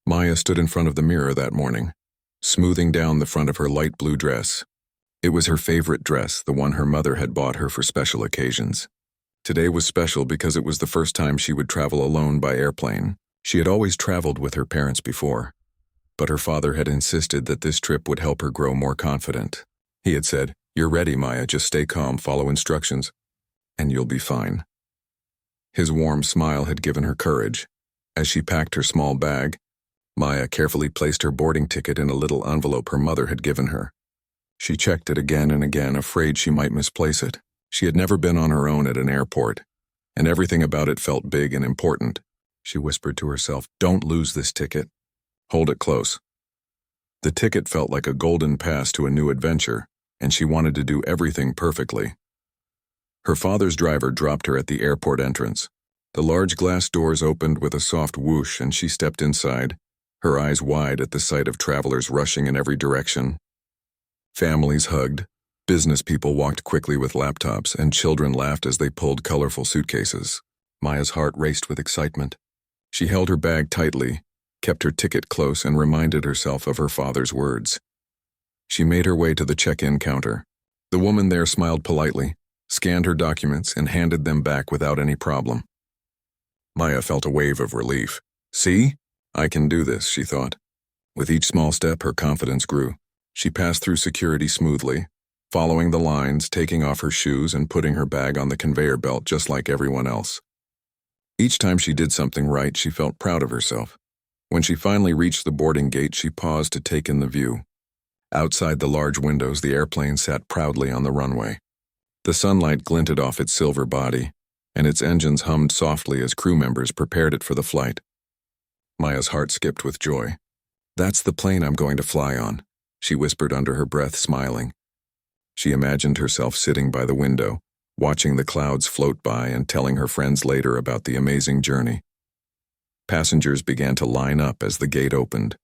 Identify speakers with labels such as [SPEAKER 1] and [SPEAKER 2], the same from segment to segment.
[SPEAKER 1] Maya stood in front of the mirror that morning, smoothing down the front of her light blue dress. It was her favorite dress, the one her mother had bought her for special occasions. Today was special because it was the first time she would travel alone by airplane. She had always traveled with her parents before, but her father had insisted that this trip would help her grow more confident. He had said, "You're ready, Maya, just stay calm, follow instructions, and you'll be fine." His warm smile had given her courage. As she packed her small bag, Maya carefully placed her boarding ticket in a little envelope her mother had given her. She checked it again and again, afraid she might misplace it. She had never been on her own at an airport, and everything about it felt big and important. She whispered to herself, "Don't lose this ticket. Hold it close." The ticket felt like a golden pass to a new adventure, and she wanted to do everything perfectly. Her father's driver dropped her at the airport entrance. The large glass doors opened with a soft whoosh, and she stepped inside, her eyes wide at the sight of travelers rushing in every direction. Families hugged, business people walked quickly with laptops, and children laughed as they pulled colorful suitcases. Maya's heart raced with excitement. She held her bag tightly, kept her ticket close, and reminded herself of her father's words. She made her way to the check-in counter. The woman there smiled politely, scanned her documents, and handed them back without any problem. Maya felt a wave of relief. "See? I can do this," she thought. With each small step, her confidence grew. She passed through security smoothly, following the lines, taking off her shoes and putting her bag on the conveyor belt just like everyone else. Each time she did something right, she felt proud of herself. When she finally reached the boarding gate, she paused to take in the view. Outside the large windows, the airplane sat proudly on the runway. The sunlight glinted off its silver body, and its engines hummed softly as crew members prepared it for the flight. Maya's heart skipped with joy. "That's the plane I'm going to fly on," she whispered under her breath, smiling. She imagined herself sitting by the window, watching the clouds float by and telling her friends later about the amazing journey. Passengers began to line up as the gate opened.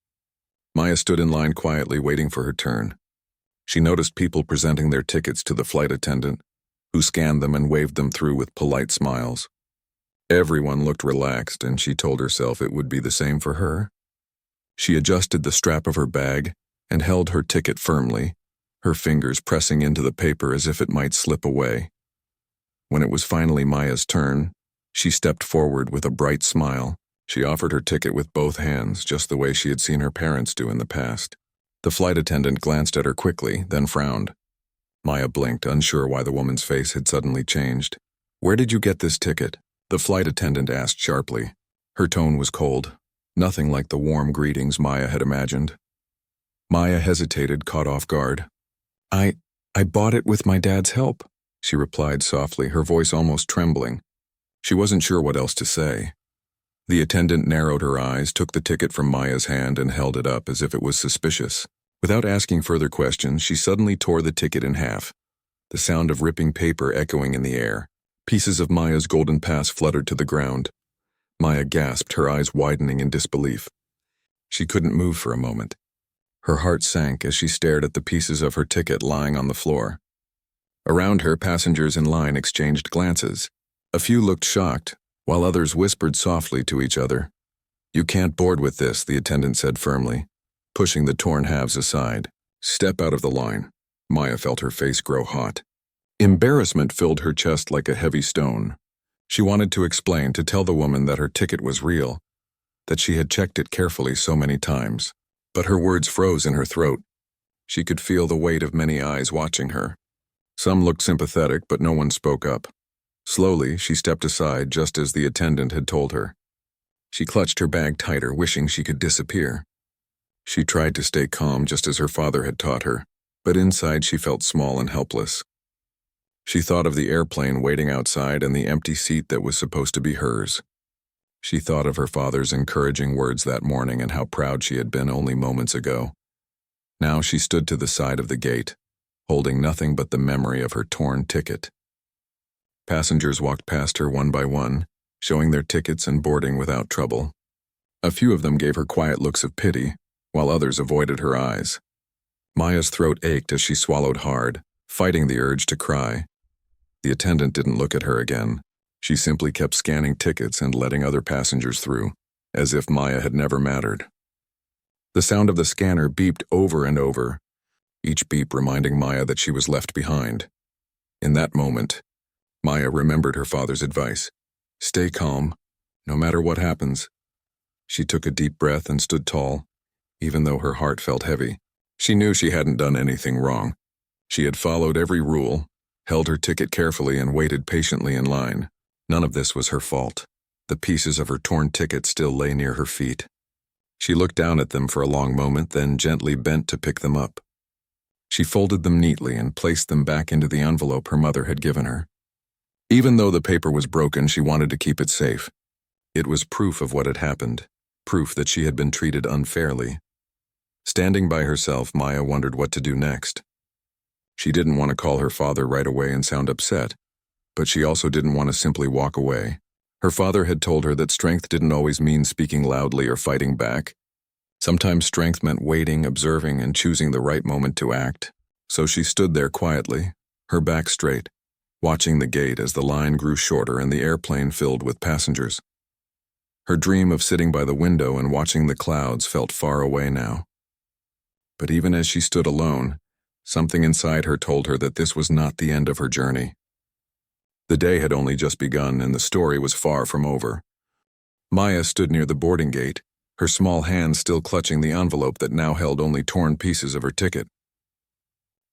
[SPEAKER 1] Maya stood in line quietly, waiting for her turn. She noticed people presenting their tickets to the flight attendant, who scanned them and waved them through with polite smiles. Everyone looked relaxed, and she told herself it would be the same for her. She adjusted the strap of her bag and held her ticket firmly, her fingers pressing into the paper as if it might slip away. When it was finally Maya's turn, she stepped forward with a bright smile. She offered her ticket with both hands, just the way she had seen her parents do in the past. The flight attendant glanced at her quickly, then frowned. Maya blinked, unsure why the woman's face had suddenly changed. "Where did you get this ticket?" the flight attendant asked sharply. Her tone was cold, nothing like the warm greetings Maya had imagined. Maya hesitated, caught off guard. I bought it with my dad's help," she replied softly, her voice almost trembling. She wasn't sure what else to say. The attendant narrowed her eyes, took the ticket from Maya's hand, and held it up as if it was suspicious. Without asking further questions, she suddenly tore the ticket in half, the sound of ripping paper echoing in the air. Pieces of Maya's golden pass fluttered to the ground. Maya gasped, her eyes widening in disbelief. She couldn't move for a moment. Her heart sank as she stared at the pieces of her ticket lying on the floor. Around her, passengers in line exchanged glances. A few looked shocked, while others whispered softly to each other. "You can't board with this," the attendant said firmly, pushing the torn halves aside. "Step out of the line." Maya felt her face grow hot. Embarrassment filled her chest like a heavy stone. She wanted to explain, to tell the woman that her ticket was real, that she had checked it carefully so many times. But her words froze in her throat. She could feel the weight of many eyes watching her. Some looked sympathetic, but no one spoke up. Slowly, she stepped aside just as the attendant had told her. She clutched her bag tighter, wishing she could disappear. She tried to stay calm just as her father had taught her, but inside she felt small and helpless. She thought of the airplane waiting outside and the empty seat that was supposed to be hers. She thought of her father's encouraging words that morning and how proud she had been only moments ago. Now she stood to the side of the gate, holding nothing but the memory of her torn ticket. Passengers walked past her one by one, showing their tickets and boarding without trouble. A few of them gave her quiet looks of pity, while others avoided her eyes. Maya's throat ached as she swallowed hard, fighting the urge to cry. The attendant didn't look at her again. She simply kept scanning tickets and letting other passengers through, as if Maya had never mattered. The sound of the scanner beeped over and over, each beep reminding Maya that she was left behind. In that moment, Maya remembered her father's advice. Stay calm, no matter what happens. She took a deep breath and stood tall, even though her heart felt heavy. She knew she hadn't done anything wrong. She had followed every rule, held her ticket carefully, and waited patiently in line. None of this was her fault. The pieces of her torn ticket still lay near her feet. She looked down at them for a long moment, then gently bent to pick them up. She folded them neatly and placed them back into the envelope her mother had given her. Even though the paper was broken, she wanted to keep it safe. It was proof of what had happened, proof that she had been treated unfairly. Standing by herself, Maya wondered what to do next. She didn't want to call her father right away and sound upset, but she also didn't want to simply walk away. Her father had told her that strength didn't always mean speaking loudly or fighting back. Sometimes strength meant waiting, observing, and choosing the right moment to act. So she stood there quietly, her back straight, watching the gate as the line grew shorter and the airplane filled with passengers. Her dream of sitting by the window and watching the clouds felt far away now. But even as she stood alone, something inside her told her that this was not the end of her journey. The day had only just begun, and the story was far from over. Maya stood near the boarding gate, her small hand still clutching the envelope that now held only torn pieces of her ticket.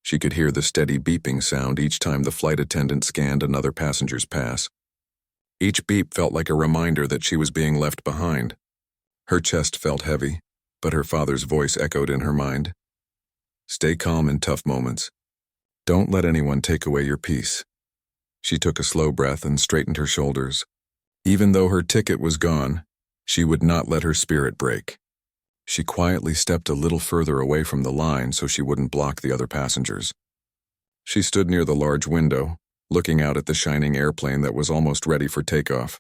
[SPEAKER 1] She could hear the steady beeping sound each time the flight attendant scanned another passenger's pass. Each beep felt like a reminder that she was being left behind. Her chest felt heavy, but her father's voice echoed in her mind. Stay calm in tough moments. Don't let anyone take away your peace. She took a slow breath and straightened her shoulders. Even though her ticket was gone, she would not let her spirit break. She quietly stepped a little further away from the line so she wouldn't block the other passengers. She stood near the large window, looking out at the shining airplane that was almost ready for takeoff.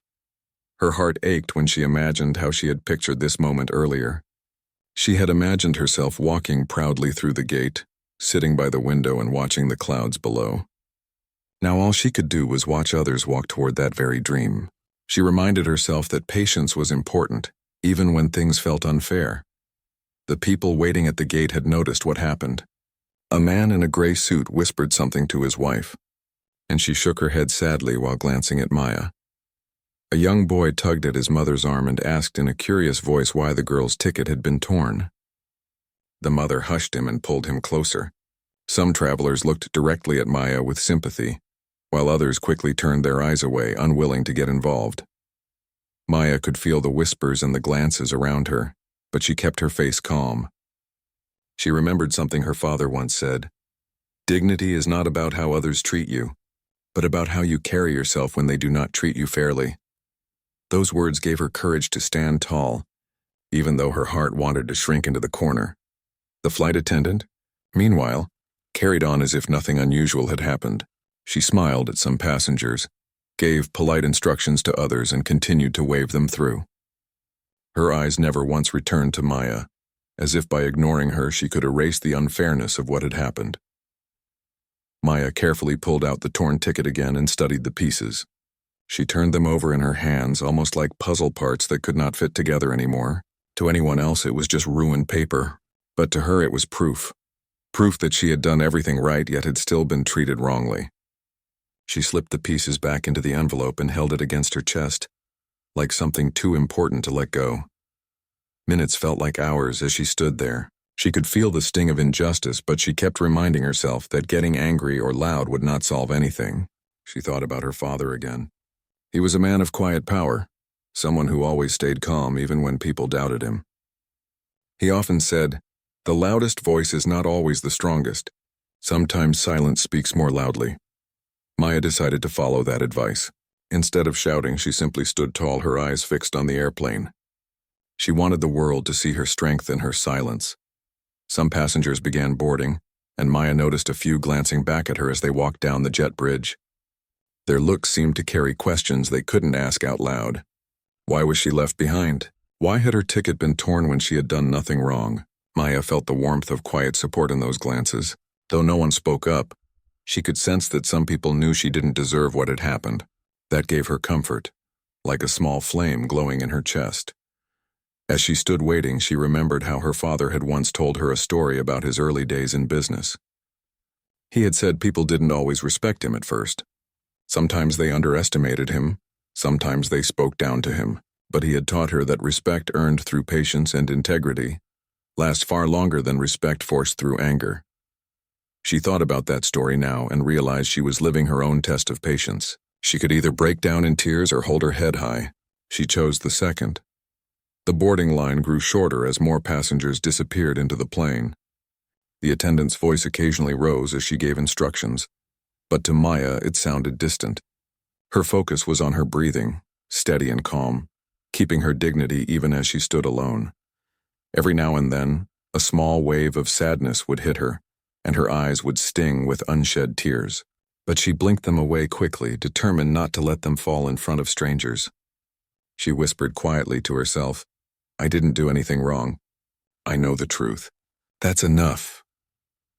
[SPEAKER 1] Her heart ached when she imagined how she had pictured this moment earlier. She had imagined herself walking proudly through the gate, sitting by the window and watching the clouds below. Now all she could do was watch others walk toward that very dream. She reminded herself that patience was important, even when things felt unfair. The people waiting at the gate had noticed what happened. A man in a gray suit whispered something to his wife, and she shook her head sadly while glancing at Maya. A young boy tugged at his mother's arm and asked in a curious voice why the girl's ticket had been torn. The mother hushed him and pulled him closer. Some travelers looked directly at Maya with sympathy, while others quickly turned their eyes away, unwilling to get involved. Maya could feel the whispers and the glances around her, but she kept her face calm. She remembered something her father once said. Dignity is not about how others treat you, but about how you carry yourself when they do not treat you fairly. Those words gave her courage to stand tall, even though her heart wanted to shrink into the corner. The flight attendant, meanwhile, carried on as if nothing unusual had happened. She smiled at some passengers, gave polite instructions to others, and continued to wave them through. Her eyes never once returned to Maya, as if by ignoring her she could erase the unfairness of what had happened. Maya carefully pulled out the torn ticket again and studied the pieces. She turned them over in her hands, almost like puzzle parts that could not fit together anymore. To anyone else it was just ruined paper, but to her it was proof. Proof that she had done everything right yet had still been treated wrongly. She slipped the pieces back into the envelope and held it against her chest, like something too important to let go. Minutes felt like hours as she stood there. She could feel the sting of injustice, but she kept reminding herself that getting angry or loud would not solve anything. She thought about her father again. He was a man of quiet power, someone who always stayed calm even when people doubted him. He often said, "The loudest voice is not always the strongest. Sometimes silence speaks more loudly." Maya decided to follow that advice. Instead of shouting, she simply stood tall, her eyes fixed on the airplane. She wanted the world to see her strength in her silence. Some passengers began boarding, and Maya noticed a few glancing back at her as they walked down the jet bridge. Their looks seemed to carry questions they couldn't ask out loud. Why was she left behind? Why had her ticket been torn when she had done nothing wrong? Maya felt the warmth of quiet support in those glances. Though no one spoke up, she could sense that some people knew she didn't deserve what had happened. That gave her comfort, like a small flame glowing in her chest. As she stood waiting, she remembered how her father had once told her a story about his early days in business. He had said people didn't always respect him at first. Sometimes they underestimated him, sometimes they spoke down to him, but he had taught her that respect earned through patience and integrity lasts far longer than respect forced through anger. She thought about that story now and realized she was living her own test of patience. She could either break down in tears or hold her head high. She chose the second. The boarding line grew shorter as more passengers disappeared into the plane. The attendant's voice occasionally rose as she gave instructions, but to Maya it sounded distant. Her focus was on her breathing, steady and calm, keeping her dignity even as she stood alone. Every now and then, a small wave of sadness would hit her, and her eyes would sting with unshed tears. But she blinked them away quickly, determined not to let them fall in front of strangers. She whispered quietly to herself, "I didn't do anything wrong. I know the truth. That's enough."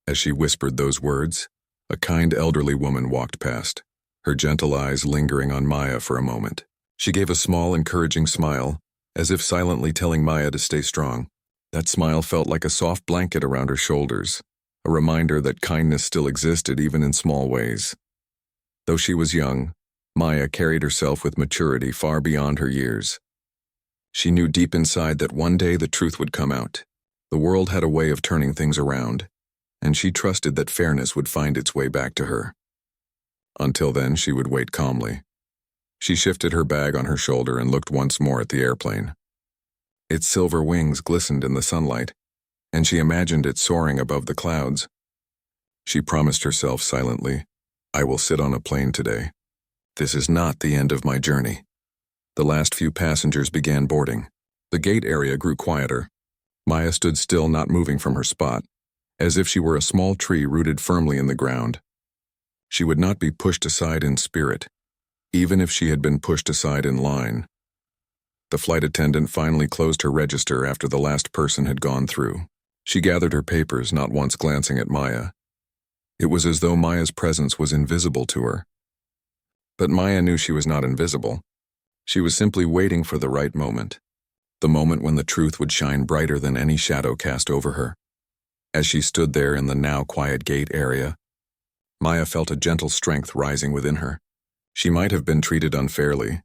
[SPEAKER 1] As she whispered those words, a kind elderly woman walked past, her gentle eyes lingering on Maya for a moment. She gave a small, encouraging smile, as if silently telling Maya to stay strong. That smile felt like a soft blanket around her shoulders, a reminder that kindness still existed even in small ways. Though she was young, Maya carried herself with maturity far beyond her years. She knew deep inside that one day the truth would come out. The world had a way of turning things around, and she trusted that fairness would find its way back to her. Until then, she would wait calmly. She shifted her bag on her shoulder and looked once more at the airplane. Its silver wings glistened in the sunlight, and she imagined it soaring above the clouds. She promised herself silently, "I will sit on a plane today. This is not the end of my journey." The last few passengers began boarding. The gate area grew quieter. Maya stood still, not moving from her spot, as if she were a small tree rooted firmly in the ground. She would not be pushed aside in spirit, even if she had been pushed aside in line. The flight attendant finally closed her register after the last person had gone through. She gathered her papers, not once glancing at Maya. It was as though Maya's presence was invisible to her. But Maya knew she was not invisible. She was simply waiting for the right moment, the moment when the truth would shine brighter than any shadow cast over her. As she stood there in the now quiet gate area, Maya felt a gentle strength rising within her. She might have been treated unfairly,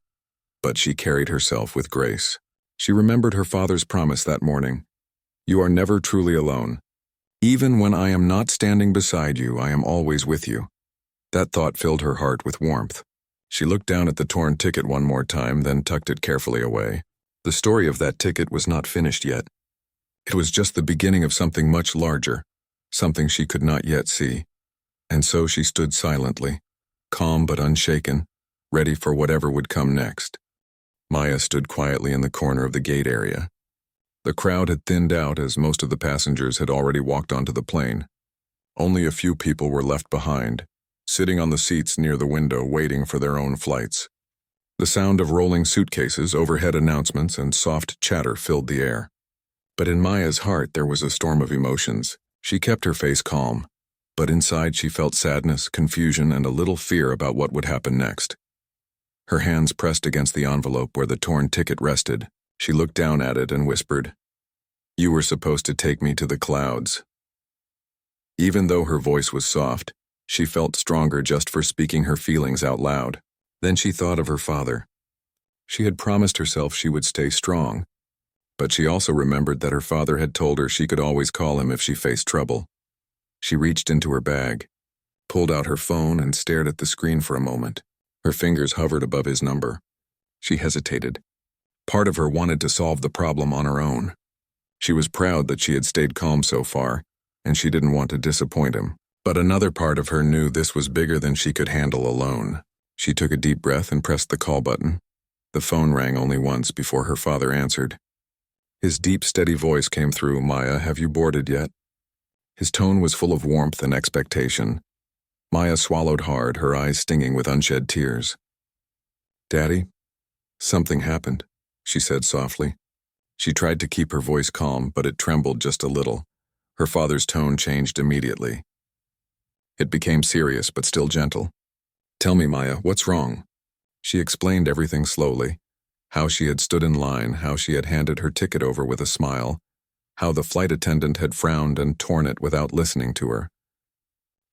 [SPEAKER 1] but she carried herself with grace. She remembered her father's promise that morning. "You are never truly alone. Even when I am not standing beside you, I am always with you." That thought filled her heart with warmth. She looked down at the torn ticket one more time, then tucked it carefully away. The story of that ticket was not finished yet. It was just the beginning of something much larger, something she could not yet see. And so she stood silently, calm but unshaken, ready for whatever would come next. Maya stood quietly in the corner of the gate area. The crowd had thinned out as most of the passengers had already walked onto the plane. Only a few people were left behind, sitting on the seats near the window waiting for their own flights. The sound of rolling suitcases, overhead announcements, and soft chatter filled the air. But in Maya's heart there was a storm of emotions. She kept her face calm, but inside she felt sadness, confusion, and a little fear about what would happen next. Her hands pressed against the envelope where the torn ticket rested. She looked down at it and whispered, "You were supposed to take me to the clouds." Even though her voice was soft, she felt stronger just for speaking her feelings out loud. Then she thought of her father. She had promised herself she would stay strong, but she also remembered that her father had told her she could always call him if she faced trouble. She reached into her bag, pulled out her phone, and stared at the screen for a moment. Her fingers hovered above his number. She hesitated. Part of her wanted to solve the problem on her own. She was proud that she had stayed calm so far, and she didn't want to disappoint him. But another part of her knew this was bigger than she could handle alone. She took a deep breath and pressed the call button. The phone rang only once before her father answered. His deep, steady voice came through, "Maya, have you boarded yet?" His tone was full of warmth and expectation. Maya swallowed hard, her eyes stinging with unshed tears. "Daddy, something happened," she said softly. She tried to keep her voice calm, but it trembled just a little. Her father's tone changed immediately. It became serious, but still gentle. "Tell me, Maya, what's wrong?" She explained everything slowly. How she had stood in line, how she had handed her ticket over with a smile, how the flight attendant had frowned and torn it without listening to her.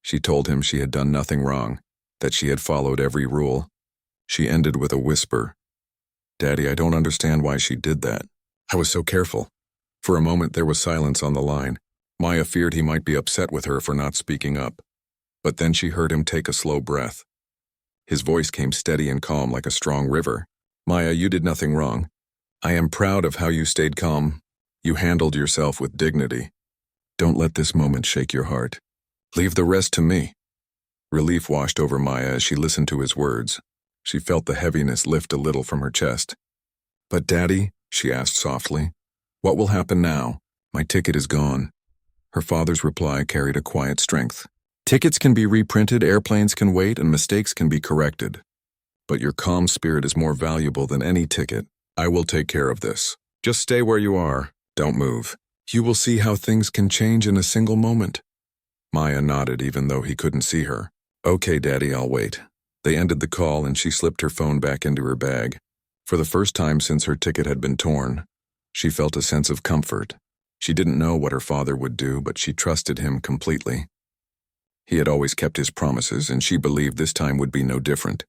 [SPEAKER 1] She told him she had done nothing wrong, that she had followed every rule. She ended with a whisper. "Daddy, I don't understand why she did that. I was so careful." For a moment there was silence on the line. Maya feared he might be upset with her for not speaking up. But then she heard him take a slow breath. His voice came steady and calm like a strong river. "Maya, you did nothing wrong. I am proud of how you stayed calm. You handled yourself with dignity. Don't let this moment shake your heart. Leave the rest to me." Relief washed over Maya as she listened to his words. She felt the heaviness lift a little from her chest. "But Daddy," she asked softly, "what will happen now? My ticket is gone." Her father's reply carried a quiet strength. "Tickets can be reprinted, airplanes can wait, and mistakes can be corrected. But your calm spirit is more valuable than any ticket. I will take care of this. Just stay where you are. Don't move. You will see how things can change in a single moment." Maya nodded even though he couldn't see her. "Okay, Daddy, I'll wait." They ended the call and she slipped her phone back into her bag. For the first time since her ticket had been torn, she felt a sense of comfort. She didn't know what her father would do, but she trusted him completely. He had always kept his promises, and she believed this time would be no different.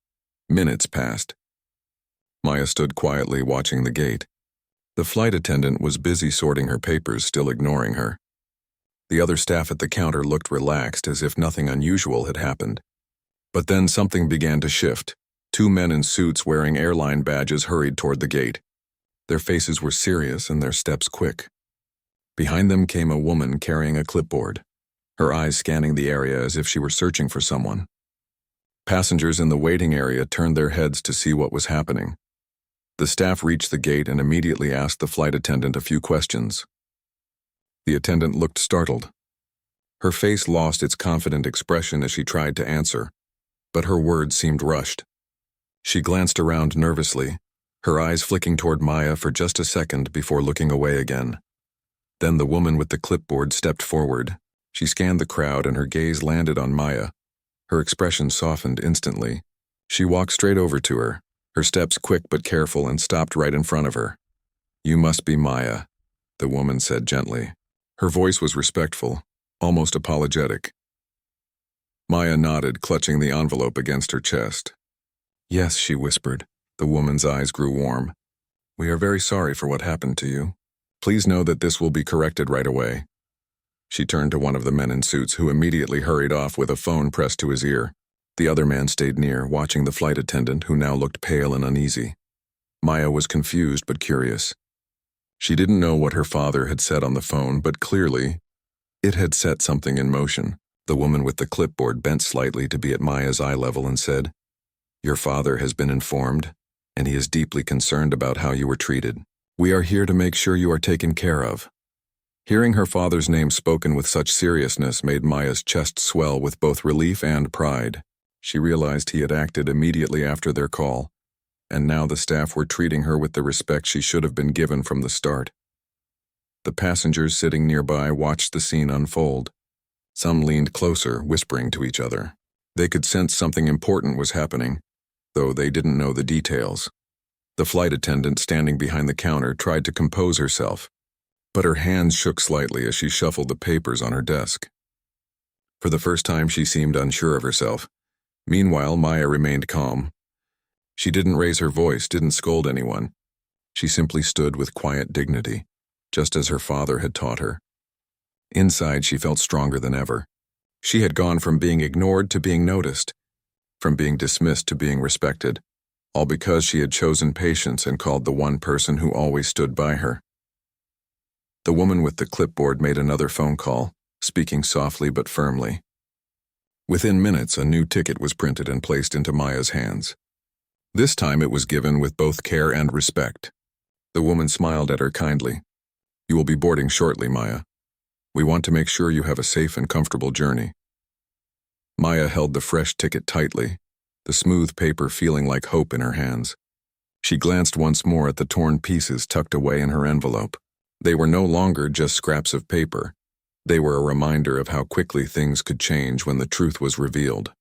[SPEAKER 1] Minutes passed. Maya stood quietly watching the gate. The flight attendant was busy sorting her papers, still ignoring her. The other staff at the counter looked relaxed, as if nothing unusual had happened. But then something began to shift. Two men in suits wearing airline badges hurried toward the gate. Their faces were serious and their steps quick. Behind them came a woman carrying a clipboard, her eyes scanning the area as if she were searching for someone. Passengers in the waiting area turned their heads to see what was happening. The staff reached the gate and immediately asked the flight attendant a few questions. The attendant looked startled. Her face lost its confident expression as she tried to answer, but her words seemed rushed. She glanced around nervously, her eyes flicking toward Maya for just a second before looking away again. Then the woman with the clipboard stepped forward. She scanned the crowd and her gaze landed on Maya. Her expression softened instantly. She walked straight over to her, her steps quick but careful, and stopped right in front of her. "You must be Maya," the woman said gently. Her voice was respectful, almost apologetic. Maya nodded, clutching the envelope against her chest. "Yes," she whispered. The woman's eyes grew warm. "We are very sorry for what happened to you. Please know that this will be corrected right away." She turned to one of the men in suits, who immediately hurried off with a phone pressed to his ear. The other man stayed near, watching the flight attendant, who now looked pale and uneasy. Maya was confused but curious. She didn't know what her father had said on the phone, but clearly, it had set something in motion. The woman with the clipboard bent slightly to be at Maya's eye level and said, "Your father has been informed, and he is deeply concerned about how you were treated. We are here to make sure you are taken care of." Hearing her father's name spoken with such seriousness made Maya's chest swell with both relief and pride. She realized he had acted immediately after their call, and now the staff were treating her with the respect she should have been given from the start. The passengers sitting nearby watched the scene unfold. Some leaned closer, whispering to each other. They could sense something important was happening, though they didn't know the details. The flight attendant standing behind the counter tried to compose herself, but her hands shook slightly as she shuffled the papers on her desk. For the first time, she seemed unsure of herself. Meanwhile, Maya remained calm. She didn't raise her voice, didn't scold anyone. She simply stood with quiet dignity, just as her father had taught her. Inside, she felt stronger than ever. She had gone from being ignored to being noticed, from being dismissed to being respected, all because she had chosen patience and called the one person who always stood by her. The woman with the clipboard made another phone call, speaking softly but firmly. Within minutes, a new ticket was printed and placed into Maya's hands. This time it was given with both care and respect. The woman smiled at her kindly. "You will be boarding shortly, Maya. We want to make sure you have a safe and comfortable journey." Maya held the fresh ticket tightly, the smooth paper feeling like hope in her hands. She glanced once more at the torn pieces tucked away in her envelope. They were no longer just scraps of paper. They were a reminder of how quickly things could change when the truth was revealed.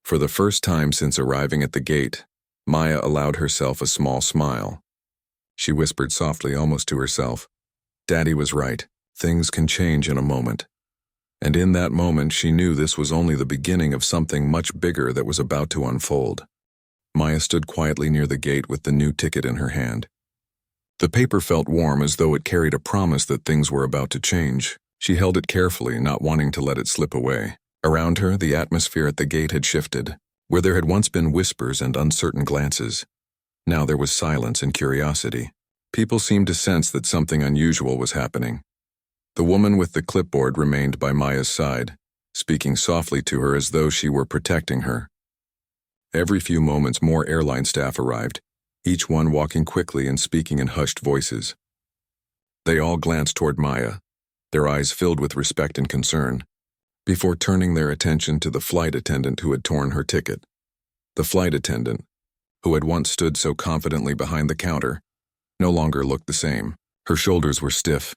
[SPEAKER 1] For the first time since arriving at the gate, Maya allowed herself a small smile. She whispered softly, almost to herself, "Daddy was right. Things can change in a moment." And in that moment, she knew this was only the beginning of something much bigger that was about to unfold. Maya stood quietly near the gate with the new ticket in her hand. The paper felt warm, as though it carried a promise that things were about to change. She held it carefully, not wanting to let it slip away. Around her, the atmosphere at the gate had shifted. Where there had once been whispers and uncertain glances, now there was silence and curiosity. People seemed to sense that something unusual was happening. The woman with the clipboard remained by Maya's side, speaking softly to her as though she were protecting her. Every few moments, more airline staff arrived, each one walking quickly and speaking in hushed voices. They all glanced toward Maya, their eyes filled with respect and concern, before turning their attention to the flight attendant who had torn her ticket. The flight attendant, who had once stood so confidently behind the counter, no longer looked the same. Her shoulders were stiff,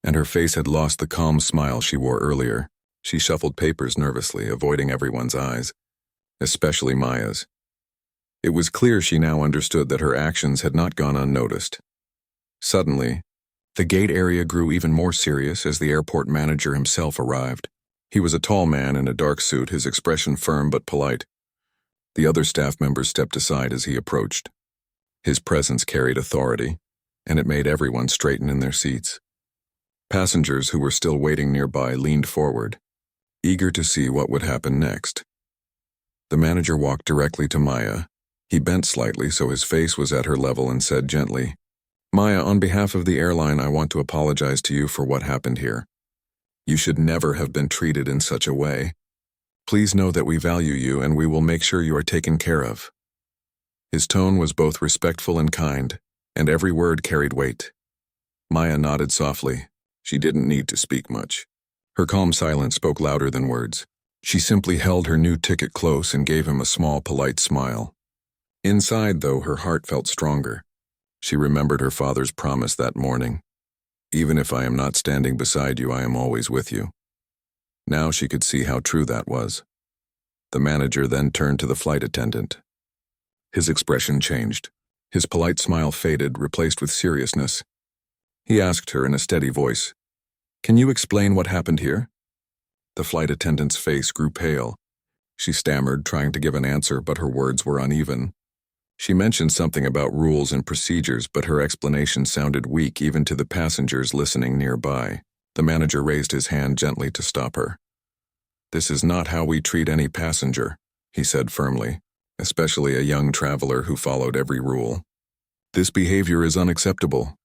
[SPEAKER 1] and her face had lost the calm smile she wore earlier. She shuffled papers nervously, avoiding everyone's eyes, especially Maya's. It was clear she now understood that her actions had not gone unnoticed. Suddenly, the gate area grew even more serious as the airport manager himself arrived. He was a tall man in a dark suit, his expression firm but polite. The other staff members stepped aside as he approached. His presence carried authority, and it made everyone straighten in their seats. Passengers who were still waiting nearby leaned forward, eager to see what would happen next. The manager walked directly to Maya. He bent slightly so his face was at her level and said gently, "Maya, on behalf of the airline, I want to apologize to you for what happened here. You should never have been treated in such a way. Please know that we value you and we will make sure you are taken care of." His tone was both respectful and kind, and every word carried weight. Maya nodded softly. She didn't need to speak much. Her calm silence spoke louder than words. She simply held her new ticket close and gave him a small, polite smile. Inside, though, her heart felt stronger. She remembered her father's promise that morning. "Even if I am not standing beside you, I am always with you." Now she could see how true that was. The manager then turned to the flight attendant. His expression changed. His polite smile faded, replaced with seriousness. He asked her in a steady voice, "Can you explain what happened here?" The flight attendant's face grew pale. She stammered, trying to give an answer, but her words were uneven. She mentioned something about rules and procedures, but her explanation sounded weak even to the passengers listening nearby. The manager raised his hand gently to stop her. "This is not how we treat any passenger," he said firmly, especially a young traveler who followed every rule. "This behavior is unacceptable."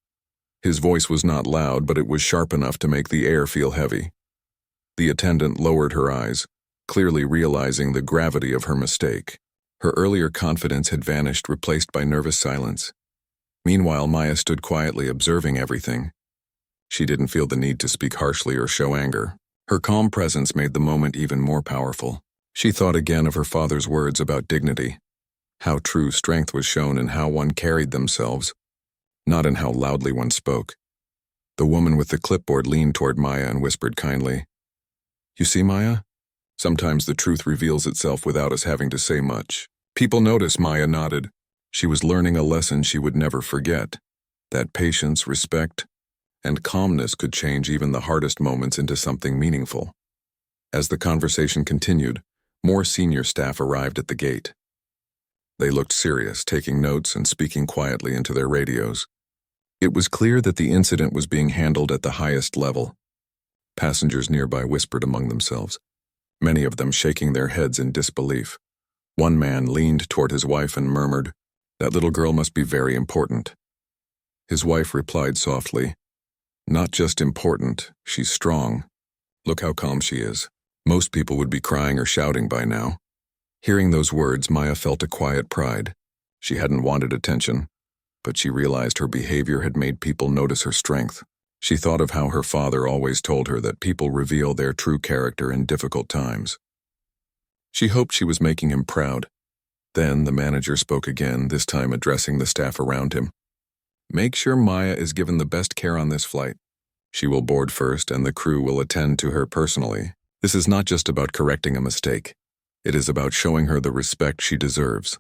[SPEAKER 1] His voice was not loud, but it was sharp enough to make the air feel heavy. The attendant lowered her eyes, clearly realizing the gravity of her mistake. Her earlier confidence had vanished, replaced by nervous silence. Meanwhile, Maya stood quietly, observing everything. She didn't feel the need to speak harshly or show anger. Her calm presence made the moment even more powerful. She thought again of her father's words about dignity, how true strength was shown in how one carried themselves, not in how loudly one spoke. The woman with the clipboard leaned toward Maya and whispered kindly, "You see, Maya? Sometimes the truth reveals itself without us having to say much." People noticed. Maya nodded. She was learning a lesson she would never forget, that patience, respect, and calmness could change even the hardest moments into something meaningful. As the conversation continued, more senior staff arrived at the gate. They looked serious, taking notes and speaking quietly into their radios. It was clear that the incident was being handled at the highest level. Passengers nearby whispered among themselves, many of them shaking their heads in disbelief. One man leaned toward his wife and murmured, "That little girl must be very important." His wife replied softly, "Not just important, she's strong. Look how calm she is. Most people would be crying or shouting by now." Hearing those words, Maya felt a quiet pride. She hadn't wanted attention, but she realized her behavior had made people notice her strength. She thought of how her father always told her that people reveal their true character in difficult times. She hoped she was making him proud. Then the manager spoke again, this time addressing the staff around him. "Make sure Maya is given the best care on this flight. She will board first and the crew will attend to her personally. This is not just about correcting a mistake. It is about showing her the respect she deserves."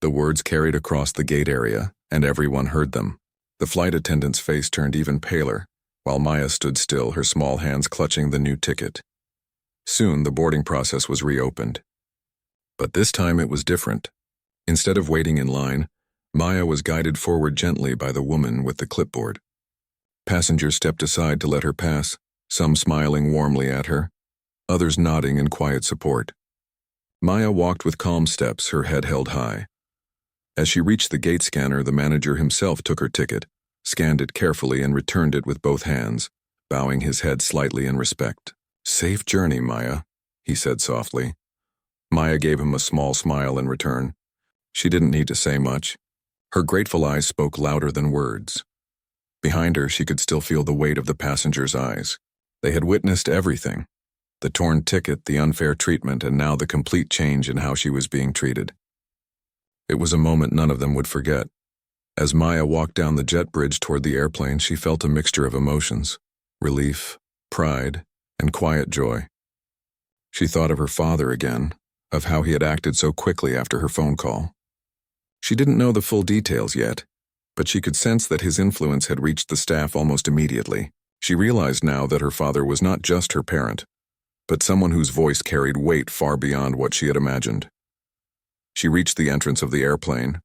[SPEAKER 1] The words carried across the gate area, and everyone heard them. The flight attendant's face turned even paler, while Maya stood still, her small hands clutching the new ticket. Soon, the boarding process was reopened. But this time it was different. Instead of waiting in line, Maya was guided forward gently by the woman with the clipboard. Passengers stepped aside to let her pass, some smiling warmly at her, others nodding in quiet support. Maya walked with calm steps, her head held high. As she reached the gate scanner, the manager himself took her ticket, scanned it carefully, and returned it with both hands, bowing his head slightly in respect. "Safe journey, Maya," he said softly. Maya gave him a small smile in return. She didn't need to say much. Her grateful eyes spoke louder than words. Behind her, she could still feel the weight of the passengers' eyes. They had witnessed everything: the torn ticket, the unfair treatment, and now the complete change in how she was being treated. It was a moment none of them would forget. As Maya walked down the jet bridge toward the airplane, she felt a mixture of emotions: relief, pride, and quiet joy. She thought of her father again, of how he had acted so quickly after her phone call. She didn't know the full details yet, but she could sense that his influence had reached the staff almost immediately. She realized now that her father was not just her parent, but someone whose voice carried weight far beyond what she had imagined. She reached the entrance of the airplane,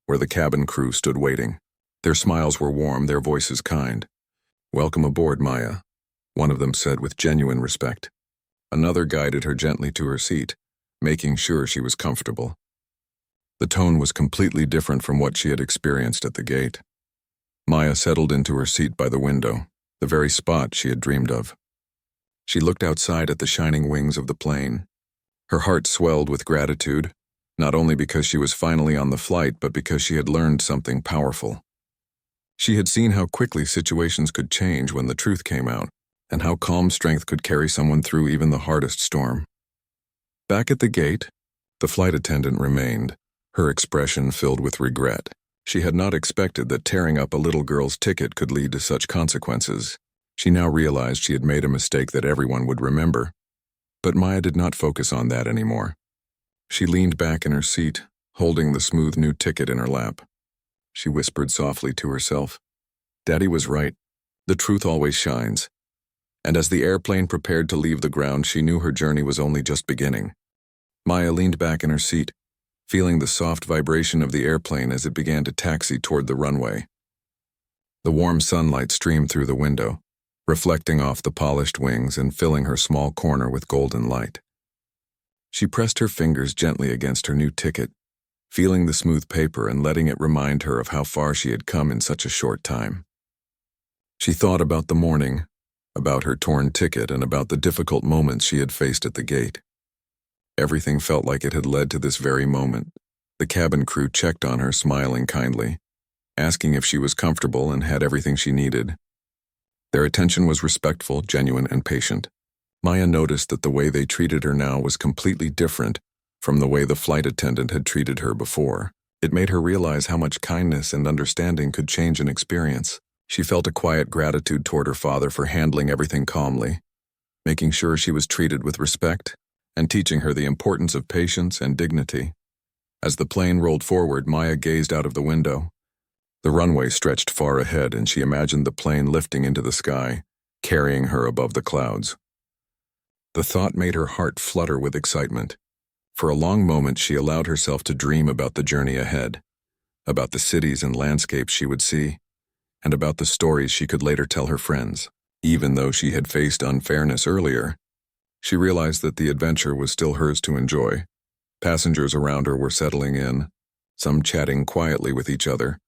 [SPEAKER 1] where the cabin crew stood waiting. Their smiles were warm, their voices kind. "Welcome aboard, Maya," one of them said with genuine respect. Another guided her gently to her seat, making sure she was comfortable. The tone was completely different from what she had experienced at the gate. Maya settled into her seat by the window, the very spot she had dreamed of. She looked outside at the shining wings of the plane. Her heart swelled with gratitude, not only because she was finally on the flight, but because she had learned something powerful. She had seen how quickly situations could change when the truth came out, and how calm strength could carry someone through even the hardest storm. Back at the gate, the flight attendant remained, her expression filled with regret. She had not expected that tearing up a little girl's ticket could lead to such consequences. She now realized she had made a mistake that everyone would remember. But Maya did not focus on that anymore. She leaned back in her seat, holding the smooth new ticket in her lap. She whispered softly to herself, "Daddy was right. The truth always shines." And as the airplane prepared to leave the ground, she knew her journey was only just beginning. Maya leaned back in her seat, feeling the soft vibration of the airplane as it began to taxi toward the runway. The warm sunlight streamed through the window, reflecting off the polished wings and filling her small corner with golden light. She pressed her fingers gently against her new ticket, feeling the smooth paper and letting it remind her of how far she had come in such a short time. She thought about the morning, about her torn ticket, and about the difficult moments she had faced at the gate. Everything felt like it had led to this very moment. The cabin crew checked on her, smiling kindly, asking if she was comfortable and had everything she needed. Their attention was respectful, genuine, and patient. Maya noticed that the way they treated her now was completely different from the way the flight attendant had treated her before. It made her realize how much kindness and understanding could change an experience. She felt a quiet gratitude toward her father for handling everything calmly, making sure she was treated with respect, and teaching her the importance of patience and dignity. As the plane rolled forward, Maya gazed out of the window. The runway stretched far ahead, and she imagined the plane lifting into the sky, carrying her above the clouds. The thought made her heart flutter with excitement. For a long moment, she allowed herself to dream about the journey ahead, about the cities and landscapes she would see, and about the stories she could later tell her friends. Even though she had faced unfairness earlier, she realized that the adventure was still hers to enjoy. Passengers around her were settling in, some chatting quietly with each other,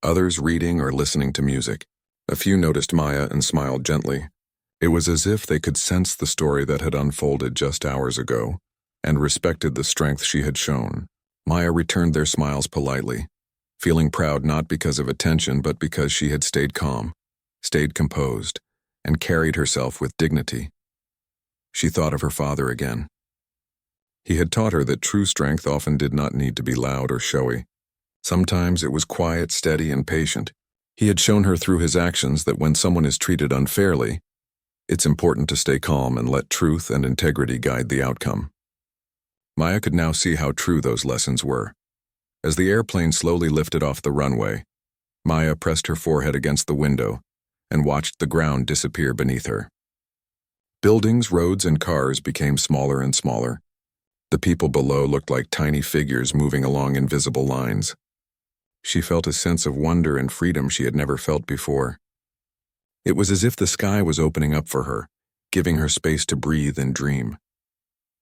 [SPEAKER 1] others reading or listening to music. A few noticed Maya and smiled gently. It was as if they could sense the story that had unfolded just hours ago, and respected the strength she had shown. Maya returned their smiles politely, feeling proud not because of attention but because she had stayed calm, stayed composed, and carried herself with dignity. She thought of her father again. He had taught her that true strength often did not need to be loud or showy. Sometimes it was quiet, steady, and patient. He had shown her through his actions that when someone is treated unfairly, it's important to stay calm and let truth and integrity guide the outcome. Maya could now see how true those lessons were. As the airplane slowly lifted off the runway, Maya pressed her forehead against the window and watched the ground disappear beneath her. Buildings, roads, and cars became smaller and smaller. The people below looked like tiny figures moving along invisible lines. She felt a sense of wonder and freedom she had never felt before. It was as if the sky was opening up for her, giving her space to breathe and dream.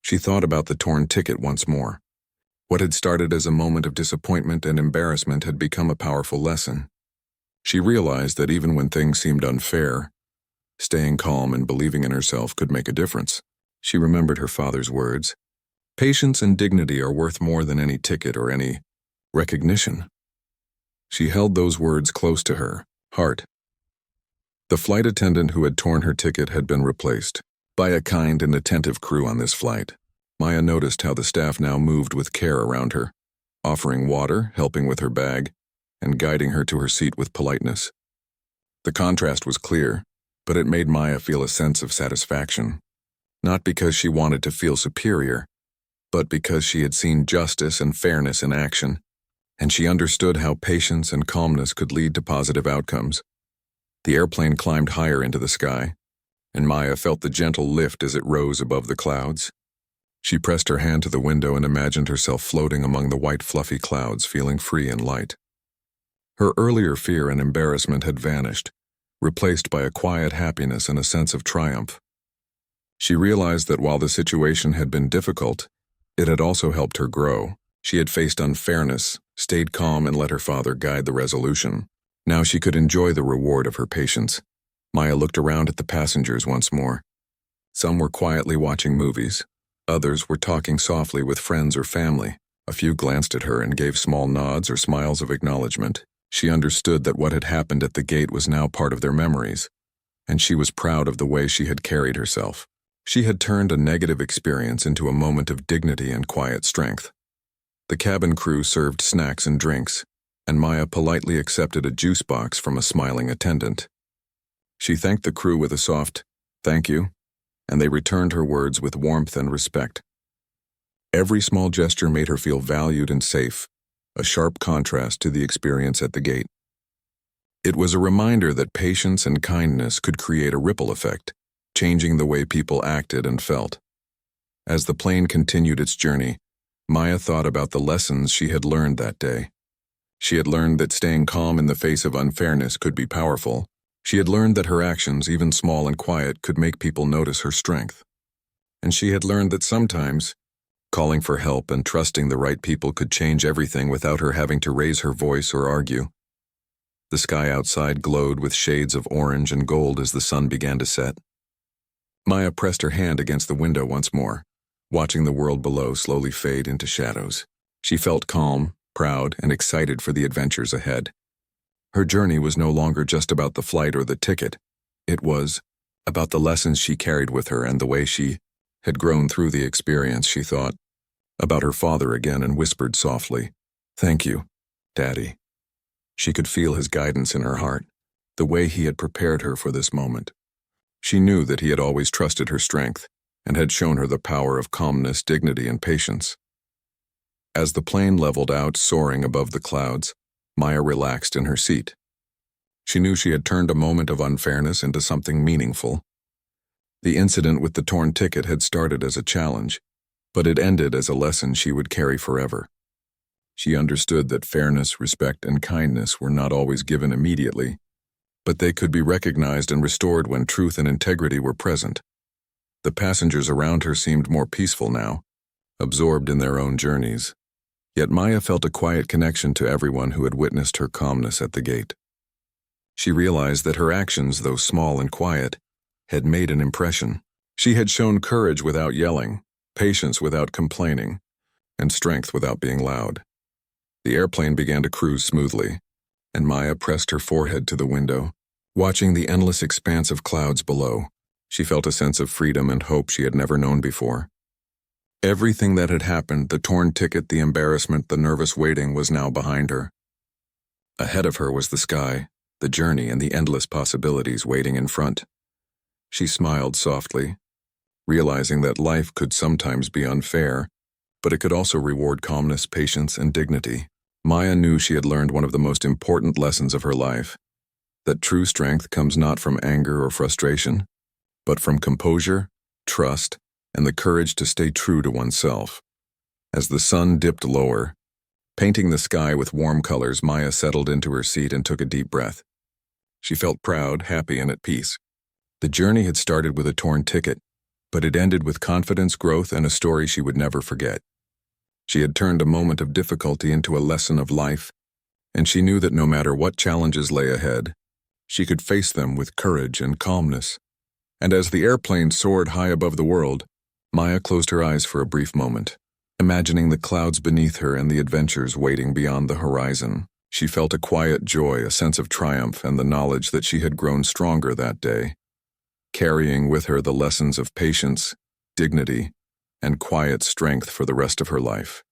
[SPEAKER 1] She thought about the torn ticket once more. What had started as a moment of disappointment and embarrassment had become a powerful lesson. She realized that even when things seemed unfair, staying calm and believing in herself could make a difference. She remembered her father's words. Patience and dignity are worth more than any ticket or any recognition. She held those words close to her heart. The flight attendant who had torn her ticket had been replaced by a kind and attentive crew on this flight. Maya noticed how the staff now moved with care around her, offering water, helping with her bag, and guiding her to her seat with politeness. The contrast was clear, but it made Maya feel a sense of satisfaction, not because she wanted to feel superior, but because she had seen justice and fairness in action, and she understood how patience and calmness could lead to positive outcomes. The airplane climbed higher into the sky, and Maya felt the gentle lift as it rose above the clouds. She pressed her hand to the window and imagined herself floating among the white fluffy clouds, feeling free and light. Her earlier fear and embarrassment had vanished, replaced by a quiet happiness and a sense of triumph. She realized that while the situation had been difficult, it had also helped her grow. She had faced unfairness, stayed calm, and let her father guide the resolution. Now she could enjoy the reward of her patience. Maya looked around at the passengers once more. Some were quietly watching movies. Others were talking softly with friends or family. A few glanced at her and gave small nods or smiles of acknowledgement. She understood that what had happened at the gate was now part of their memories, and she was proud of the way she had carried herself. She had turned a negative experience into a moment of dignity and quiet strength. The cabin crew served snacks and drinks, and Maya politely accepted a juice box from a smiling attendant. She thanked the crew with a soft, "Thank you," and they returned her words with warmth and respect. Every small gesture made her feel valued and safe, a sharp contrast to the experience at the gate. It was a reminder that patience and kindness could create a ripple effect, changing the way people acted and felt. As the plane continued its journey, Maya thought about the lessons she had learned that day. She had learned that staying calm in the face of unfairness could be powerful. She had learned that her actions, even small and quiet, could make people notice her strength. And she had learned that sometimes, calling for help and trusting the right people could change everything without her having to raise her voice or argue. The sky outside glowed with shades of orange and gold as the sun began to set. Maya pressed her hand against the window once more, watching the world below slowly fade into shadows. She felt calm, proud, and excited for the adventures ahead. Her journey was no longer just about the flight or the ticket. It was about the lessons she carried with her and the way she had grown through the experience. She thought about her father again and whispered softly, "Thank you, Daddy." She could feel his guidance in her heart, the way he had prepared her for this moment. She knew that he had always trusted her strength and had shown her the power of calmness, dignity, and patience. As the plane leveled out, soaring above the clouds, Maya relaxed in her seat. She knew she had turned a moment of unfairness into something meaningful. The incident with the torn ticket had started as a challenge, but it ended as a lesson she would carry forever. She understood that fairness, respect, and kindness were not always given immediately, but they could be recognized and restored when truth and integrity were present. The passengers around her seemed more peaceful now, absorbed in their own journeys. Yet Maya felt a quiet connection to everyone who had witnessed her calmness at the gate. She realized that her actions, though small and quiet, had made an impression. She had shown courage without yelling, patience without complaining, and strength without being loud. The airplane began to cruise smoothly, and Maya pressed her forehead to the window. Watching the endless expanse of clouds below, she felt a sense of freedom and hope she had never known before. Everything that had happened, the torn ticket, the embarrassment, the nervous waiting, was now behind her. Ahead of her was the sky, the journey, and the endless possibilities waiting in front. She smiled softly, realizing that life could sometimes be unfair, but it could also reward calmness, patience, and dignity. Maya knew she had learned one of the most important lessons of her life, that true strength comes not from anger or frustration, but from composure, trust, and the courage to stay true to oneself. As the sun dipped lower, painting the sky with warm colors, Maya settled into her seat and took a deep breath. She felt proud, happy, and at peace. The journey had started with a torn ticket, but it ended with confidence, growth, and a story she would never forget. She had turned a moment of difficulty into a lesson of life, and she knew that no matter what challenges lay ahead, she could face them with courage and calmness. And as the airplane soared high above the world, Maya closed her eyes for a brief moment. Imagining the clouds beneath her and the adventures waiting beyond the horizon, she felt a quiet joy, a sense of triumph, and the knowledge that she had grown stronger that day, carrying with her the lessons of patience, dignity, and quiet strength for the rest of her life.